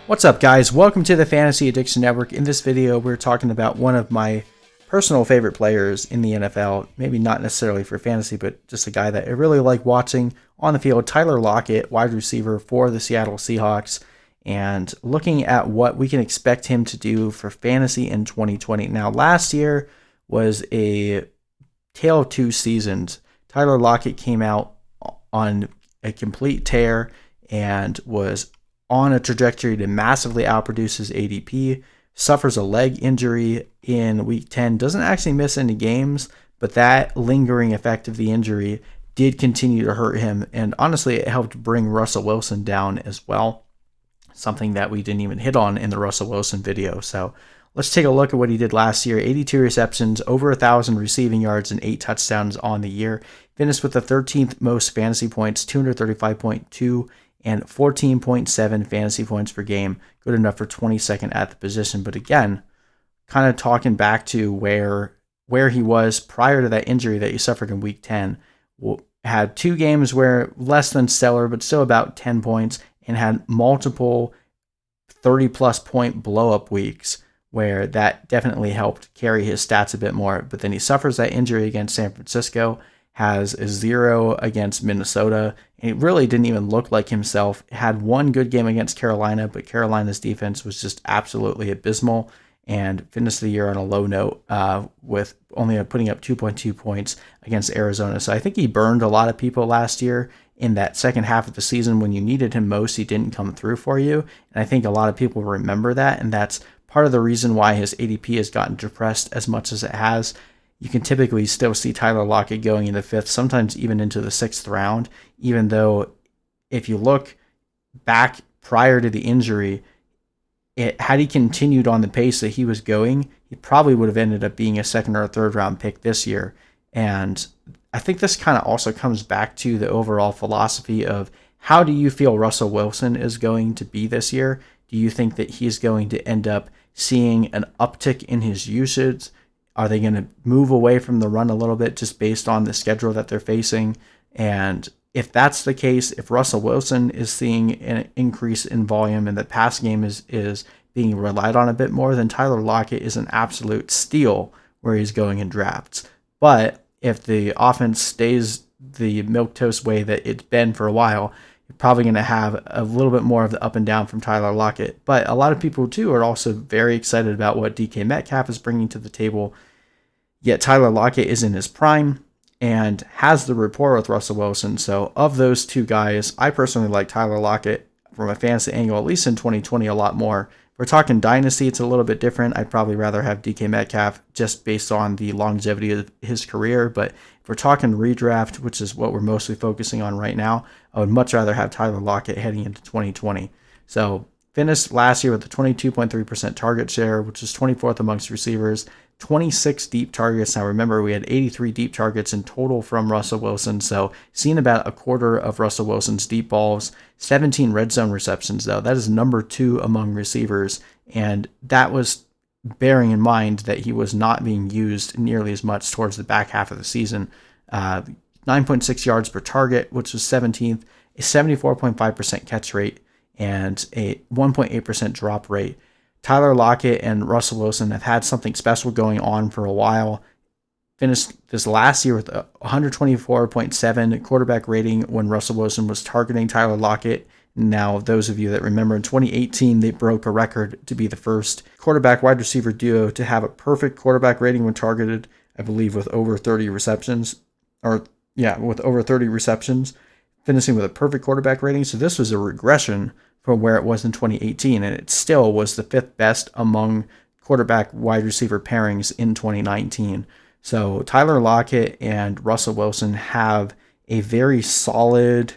What's up, guys? Welcome to the Fantasy Addiction Network. In this video, we're talking about one of my personal favorite players in the NFL. Maybe not necessarily for fantasy, but just a guy that I really like watching on the field. Tyler Lockett, wide receiver for the Seattle Seahawks, and looking at what we can expect him to do for fantasy in 2020. Now, last year was a tale of two seasons. Tyler Lockett came out on a complete tear and was on a trajectory to massively outproduce his ADP, suffers a leg injury in week 10, doesn't actually miss any games, but that lingering effect of the injury did continue to hurt him, and honestly, it helped bring Russell Wilson down as well, something that we didn't even hit on in the Russell Wilson video. So let's take a look at what he did last year. 82 receptions, over 1,000 receiving yards, and 8 touchdowns on the year. Finished with the 13th most fantasy points, 235.2, and 14.7 fantasy points per game, good enough for 22nd at the position. But again, kind of talking back to where he was prior to that injury that he suffered in week 10, had 2 games where less than stellar, but still about 10 points, and had multiple 30-plus point blow-up weeks where that definitely helped carry his stats a bit more. But then he suffers that injury against San Francisco, has a 0 against Minnesota, and it really didn't even look like himself. Had one good game against Carolina, but Carolina's defense was just absolutely abysmal, and finished the year on a low note with only putting up 2.2 points against Arizona. So I think he burned a lot of people last year in that second half of the season when you needed him most. He didn't come through for you, and I think a lot of people remember that, and that's part of the reason why his ADP has gotten depressed as much as it has. You can typically still see Tyler Lockett going in the 5th, sometimes even into the 6th round, even though if you look back prior to the injury, had he continued on the pace that he was going, he probably would have ended up being a 2nd or 3rd round pick this year. And I think this kind of also comes back to the overall philosophy of how do you feel Russell Wilson is going to be this year? Do you think that he's going to end up seeing an uptick in his usage? Are they going to move away from the run a little bit just based on the schedule that they're facing? And if that's the case, if Russell Wilson is seeing an increase in volume and the pass game is being relied on a bit more, then Tyler Lockett is an absolute steal where he's going in drafts. But if the offense stays the milquetoast way that it's been for a while, you're probably going to have a little bit more of the up and down from Tyler Lockett. But a lot of people, too, are also very excited about what DK Metcalf is bringing to the table. Yet Tyler Lockett is in his prime and has the rapport with Russell Wilson. So of those two guys, I personally like Tyler Lockett from a fantasy angle, at least in 2020, a lot more. If we're talking dynasty, it's a little bit different. I'd probably rather have DK Metcalf just based on the longevity of his career. But if we're talking redraft, which is what we're mostly focusing on right now, I would much rather have Tyler Lockett heading into 2020. So finished last year with a 22.3% target share, which is 24th amongst receivers, 26 deep targets. Now remember, we had 83 deep targets in total from Russell Wilson, so seen about a quarter of Russell Wilson's deep balls. 17 red zone receptions, though. That is number 2 among receivers, and that was bearing in mind that he was not being used nearly as much towards the back half of the season. 9.6 yards per target, which was 17th, a 74.5% catch rate, and a 1.8% drop rate. Tyler Lockett and Russell Wilson have had something special going on for a while. Finished this last year with a 124.7 quarterback rating when Russell Wilson was targeting Tyler Lockett. Now, those of you that remember, in 2018, they broke a record to be the first quarterback-wide receiver duo to have a perfect quarterback rating when targeted, I believe, with over 30 receptions. With over 30 receptions, finishing with a perfect quarterback rating. So this was a regression from where it was in 2018, and it still was the 5th best among quarterback wide receiver pairings in 2019. So Tyler Lockett and Russell Wilson have a very solid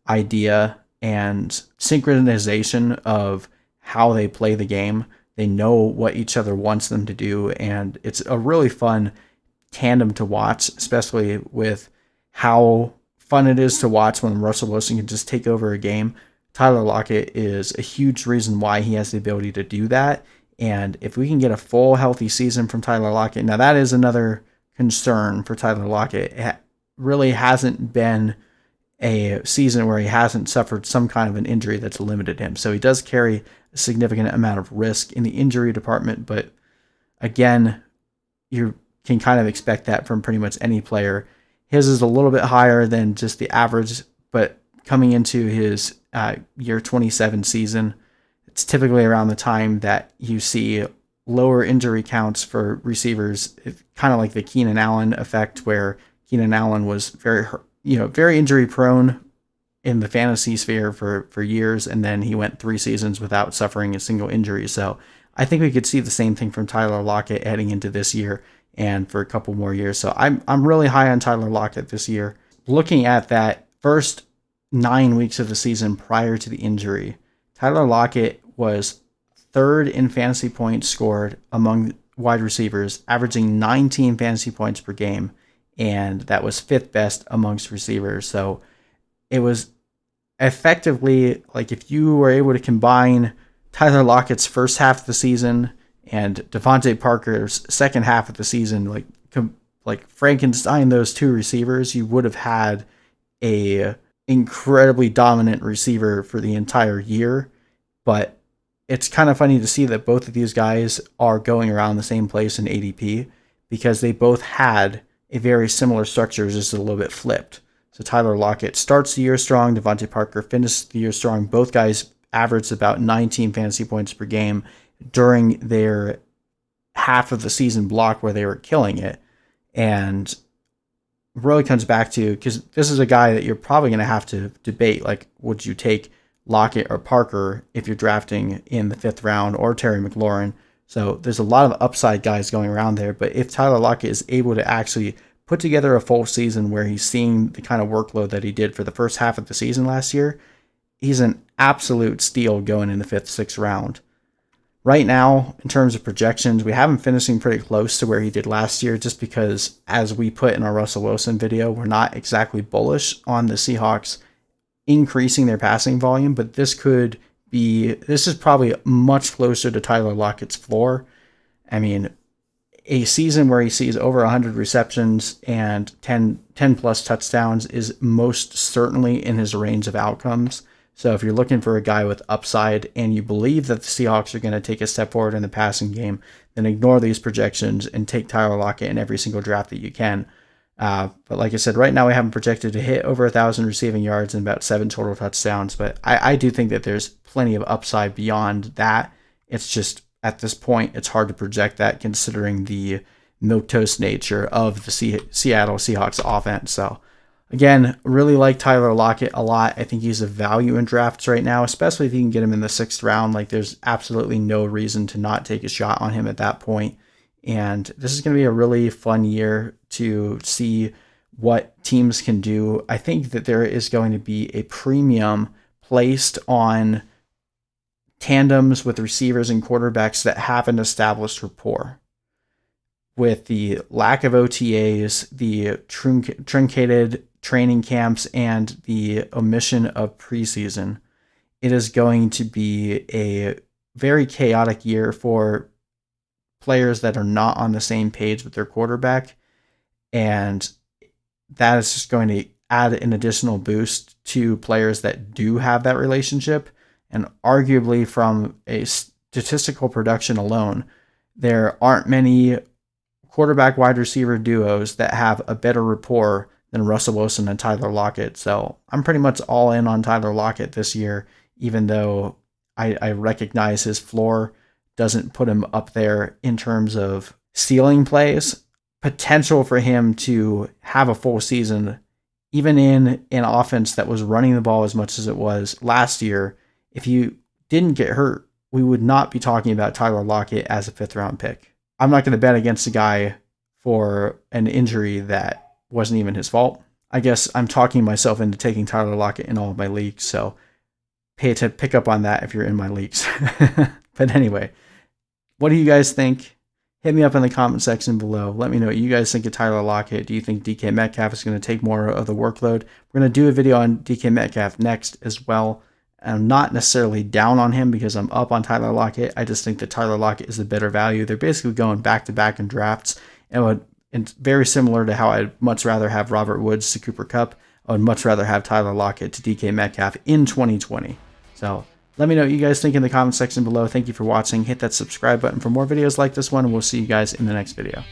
idea and synchronization of how they play the game. They know what each other wants them to do, and it's a really fun tandem to watch, especially with how fun it is to watch when Russell Wilson can just take over a game. Tyler Lockett is a huge reason why he has the ability to do that. And if we can get a full healthy season from Tyler Lockett, now that is another concern for Tyler Lockett. It really hasn't been a season where he hasn't suffered some kind of an injury that's limited him. So he does carry a significant amount of risk in the injury department, but again, you can kind of expect that from pretty much any player. His is a little bit higher than just the average, but coming into his year 27 season, it's typically around the time that you see lower injury counts for receivers. It's kind of like the Keenan Allen effect, where Keenan Allen was very injury prone in the fantasy sphere for years, and then he went 3 seasons without suffering a single injury. So I think we could see the same thing from Tyler Lockett heading into this year and for a couple more years. So I'm really high on Tyler Lockett this year. Looking at that first 9 weeks of the season prior to the injury, Tyler Lockett was third in fantasy points scored among wide receivers, averaging 19 fantasy points per game, and that was 5th best amongst receivers. So it was effectively like if you were able to combine Tyler Lockett's first half of the season and Devontae Parker's second half of the season, like Frankenstein those two receivers, you would have had a incredibly dominant receiver for the entire year. But it's kind of funny to see that both of these guys are going around the same place in ADP, because they both had a very similar structure, just a little bit flipped. So Tyler Lockett starts the year strong, Devontae Parker finishes the year strong. Both guys averaged about 19 fantasy points per game during their half of the season block where they were killing it. And really comes back to, because this is a guy that you're probably going to have to debate, like, would you take Lockett or Parker if you're drafting in the 5th round, or Terry McLaurin? So there's a lot of upside guys going around there. But if Tyler Lockett is able to actually put together a full season where he's seeing the kind of workload that he did for the first half of the season last year, he's an absolute steal going in the 5th, 6th round. Right now, in terms of projections, we have him finishing pretty close to where he did last year, just because, as we put in our Russell Wilson video, we're not exactly bullish on the Seahawks increasing their passing volume, but this is probably much closer to Tyler Lockett's floor. I mean, a season where he sees over 100 receptions and 10 plus touchdowns is most certainly in his range of outcomes. So if you're looking for a guy with upside and you believe that the Seahawks are going to take a step forward in the passing game, then ignore these projections and take Tyler Lockett in every single draft that you can. But like I said, right now we have him projected to hit over 1,000 receiving yards and about 7 total touchdowns. But I do think that there's plenty of upside beyond that. It's just, at this point, it's hard to project that considering the milquetoast nature of the Seattle Seahawks offense. So again, really like Tyler Lockett a lot. I think he's a value in drafts right now, especially if you can get him in the 6th round. Like, there's absolutely no reason to not take a shot on him at that point. And this is going to be a really fun year to see what teams can do. I think that there is going to be a premium placed on tandems with receivers and quarterbacks that have an established rapport. With the lack of OTAs, the truncated training camps, and the omission of preseason, it is going to be a very chaotic year for players that are not on the same page with their quarterback. And that is just going to add an additional boost to players that do have that relationship. And arguably, from a statistical production alone, there aren't many quarterback wide receiver duos that have a better rapport than Russell Wilson and Tyler Lockett. So I'm pretty much all in on Tyler Lockett this year, even though I recognize his floor doesn't put him up there in terms of ceiling plays. Potential for him to have a full season, even in an offense that was running the ball as much as it was last year. If you didn't get hurt, we would not be talking about Tyler Lockett as a 5th round pick. I'm not going to bet against a guy for an injury that wasn't even his fault. I guess I'm talking myself into taking Tyler Lockett in all of my leagues, so pick up on that if you're in my leagues. But anyway, what do you guys think? Hit me up in the comment section below. Let me know what you guys think of Tyler Lockett. Do you think DK Metcalf is going to take more of the workload? We're going to do a video on DK Metcalf next as well. I'm not necessarily down on him because I'm up on Tyler Lockett. I just think that Tyler Lockett is a better value. They're basically going back-to-back in drafts. And very similar to how I'd much rather have Robert Woods to Cooper Kupp, I would much rather have Tyler Lockett to DK Metcalf in 2020. So Let me know what you guys think in the comment section below. Thank you for watching. Hit that subscribe button for more videos like this one, and we'll see you guys in the next video.